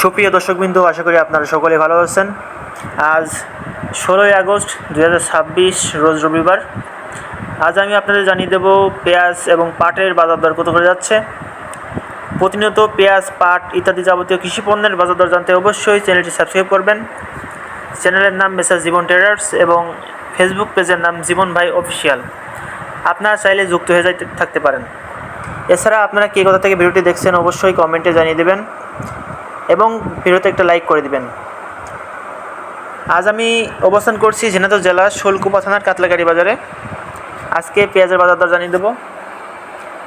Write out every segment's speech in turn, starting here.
সুপ্রিয় দর্শকবৃন্দ, আশা করি আপনারা সকলে ভালো আছেন। আজ 16ই আগস্ট 2026 রোজ রবিবার। আজ আমি আপনাদের জানিয়ে দেব পেঁয়াজ এবং পাটের বাজার দর কত করে যাচ্ছে। প্রতিনিয়ত পেঁয়াজ, পাট ইত্যাদি যাবতীয় কৃষি পণ্যের বাজার দর জানতে অবশ্যই চ্যানেলটি সাবস্ক্রাইব করবেন। চ্যানেলের নাম মেসার জীবন ট্রেডার্স এবং ফেসবুক পেজের নাম জীবন ভাই অফিসিয়াল। আপনারা চাইলে যুক্ত হয়ে থাকতে পারেন। এছাড়া আপনারা কে কোথা থেকে ভিডিওটি দেখছেন অবশ্যই কমেন্টে জানিয়ে দেবেন এবং ভিডিওতে একটা লাইক করে দিবেন। আজ আমি অবস্থান করছি ঝিনাইদহ জেলার শোলকুপা থানার কাতলাগাড়ি বাজারে। আজকে পেঁয়াজের বাজার দর জানিয়ে দেবো।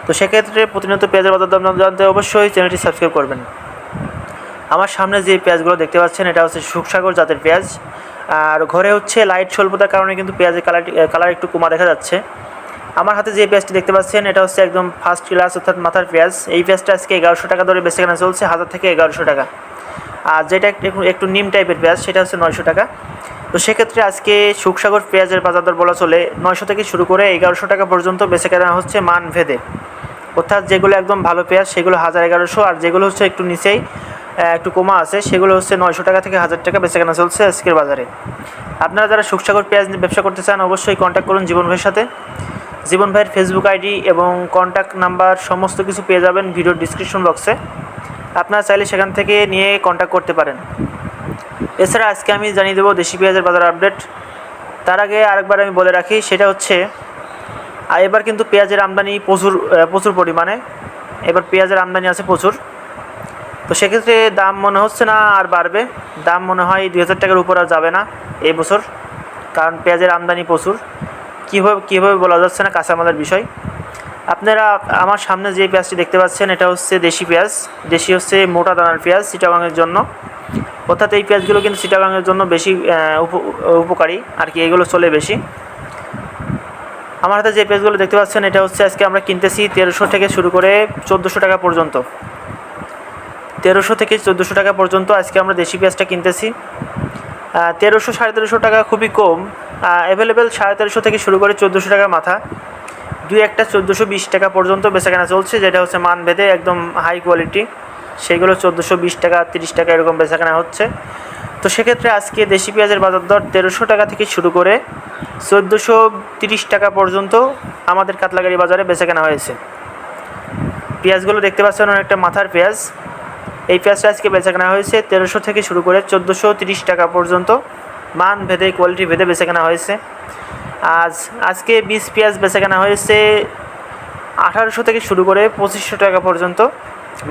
তো সেক্ষেত্রে প্রতিনিয়ত পেঁয়াজের বাজার দর জানতে অবশ্যই চ্যানেলটি সাবস্ক্রাইব করবেন। আমার সামনে যে পেঁয়াজগুলো দেখতে পাচ্ছেন এটা হচ্ছে সুখসাগর জাতের পেঁয়াজ। আর ঘরে হচ্ছে লাইট স্বল্পতার কারণে কিন্তু পেঁয়াজের কালার একটু কমা দেখা যাচ্ছে। আমার হাতে যে পেঁয়াজটি দেখতে পাচ্ছেন এটা হচ্ছে একদম ফার্স্ট ক্লাস অর্থাৎ মাথার পেঁয়াজ। এই পেঁয়াজটা আজকে 1100 টাকা দরে বেচাকেনা চলছে, 1000 থেকে 1100 টাকা। আর যেটা একটু নিম টাইপের পেঁয়াজ সেটা হচ্ছে 900 টাকা। তো সেক্ষেত্রে আজকে সুখসাগর পেঁয়াজের বাজার দর বলা চলে 900 থেকে শুরু করে 1100 টাকা পর্যন্ত বেচাকেনা হচ্ছে মান ভেদে। অর্থাৎ যেগুলো একদম ভালো পেঁয়াজ সেগুলো 1000-1100, আর যেগুলো হচ্ছে একটু নিচেই একটু কমা আছে সেগুলো হচ্ছে 900 টাকা থেকে 1000 টাকা বেচাকেনা চলছে আজকের বাজারে। আপনারা যারা সুখসাগর পেঁয়াজ নিয়ে ব্যবসা করতে চান অবশ্যই কন্ট্যাক্ট করুন জীবন ভাইয়ের সাথে। জীবন ভাইয়ের ফেসবুক আইডি এবং কন্ট্যাক্ট নাম্বার সমস্ত কিছু পেয়ে যাবেন ভিডিওর ডিসক্রিপশন বক্সে। আপনারা চাইলে সেখান থেকে নিয়ে কন্ট্যাক্ট করতে পারেন। এছাড়া আজকে আমি জানিয়ে দেবো দেশি পেঁয়াজের বাজার আপডেট। তার আগে আরেকবার আমি বলে রাখি, সেটা হচ্ছে এবার কিন্তু পেঁয়াজের আমদানি প্রচুর পরিমাণে। এবার পেঁয়াজের আমদানি আছে প্রচুর। তো সেক্ষেত্রে দাম মনে হচ্ছে না আর বাড়বে। দাম মনে হয় 2000 টাকার উপর আর যাবে না এই বছর, কারণ পেঁয়াজের আমদানি প্রচুর। কীভাবে বলা যাচ্ছে না, কাঁচামালের বিষয়। আপনারা আমার সামনে যে পেঁয়াজটি দেখতে পাচ্ছেন এটা হচ্ছে দেশি পেঁয়াজ। দেশি হচ্ছে মোটা দানার পেঁয়াজ চিটাগাংয়ের জন্য। অর্থাৎ এই পেঁয়াজগুলো কিন্তু চিটাগাংয়ের জন্য বেশি উপকারী আর কি, এগুলো চলে বেশি। আমার হাতে যে পেঁয়াজগুলো দেখতে পাচ্ছেন এটা হচ্ছে আজকে আমরা কিনতেছি 1300 থেকে শুরু করে 1400 টাকা পর্যন্ত। 1300 থেকে 1400 টাকা পর্যন্ত আজকে আমরা দেশি পেঁয়াজটা কিনতেছি। 1300-1350 টাকা খুবই কম। অ্যাভেলেবেল 1350 থেকে শুরু করে 1400 টাকা মাথা। দুই একটা 1420 টাকা পর্যন্ত বেচাকেনা চলছে, যেটা হচ্ছে মান ভেদে একদম হাই কোয়ালিটি। সেগুলো 1420 টাকা 30 টাকা এরকম বেচাকেনা হচ্ছে। তো সেক্ষেত্রে আজকে দেশি পেঁয়াজের বাজার দর 1300 টাকা থেকে শুরু করে 1430 টাকা পর্যন্ত আমাদের কাতলাগাড়ি বাজারে বেচাকেনা হয়েছে। পেঁয়াজগুলো দেখতে পাচ্ছেন অনেকটা মাথার পেঁয়াজ। এই পেঁয়াজটা আজকে বেচাকেনা হয়েছে 1300 থেকে শুরু করে 1430 টাকা পর্যন্ত মান ভেদে কোয়ালিটি ভেদে বেচাকেনা হয়েছে। আজকে 20 পেঁয়াজ বেচাকেনা হয়েছে 1800 থেকে শুরু করে 2500 টাকা পর্যন্ত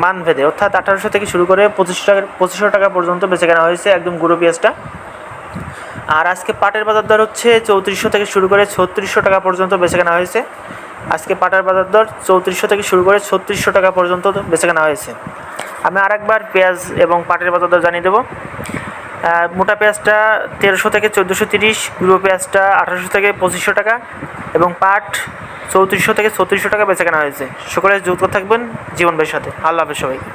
মান ভেদে। অর্থাৎ 1800 থেকে শুরু করে 2500 টাকা পর্যন্ত বেচাকেনা হয়েছে একদম গুঁড়ো পেঁয়াজটা। আর আজকে পাটের বাজার দর হচ্ছে 3400 থেকে শুরু করে 3600 টাকা পর্যন্ত বেচাকেনা হয়েছে। আজকে পাটের বাজার দর 3400 থেকে শুরু করে 3600 টাকা পর্যন্ত বেচাকেনা হয়েছে। আমি আরেকবার পেঁয়াজ এবং পাটের বাজার দর জানিয়ে দেবো। মোটা পেঁয়াজটা 1300 থেকে 1430, গুঁড়ো পেঁয়াজটা 1800 থেকে 2500 টাকা এবং পাট 3400 থেকে 3600 টাকা বেচাকেনা হয়েছে। সকলে যুক্ত থাকবেন জীবন ভাইয়ের সাথে। আল্লাহ হাফেজ সবাইকে।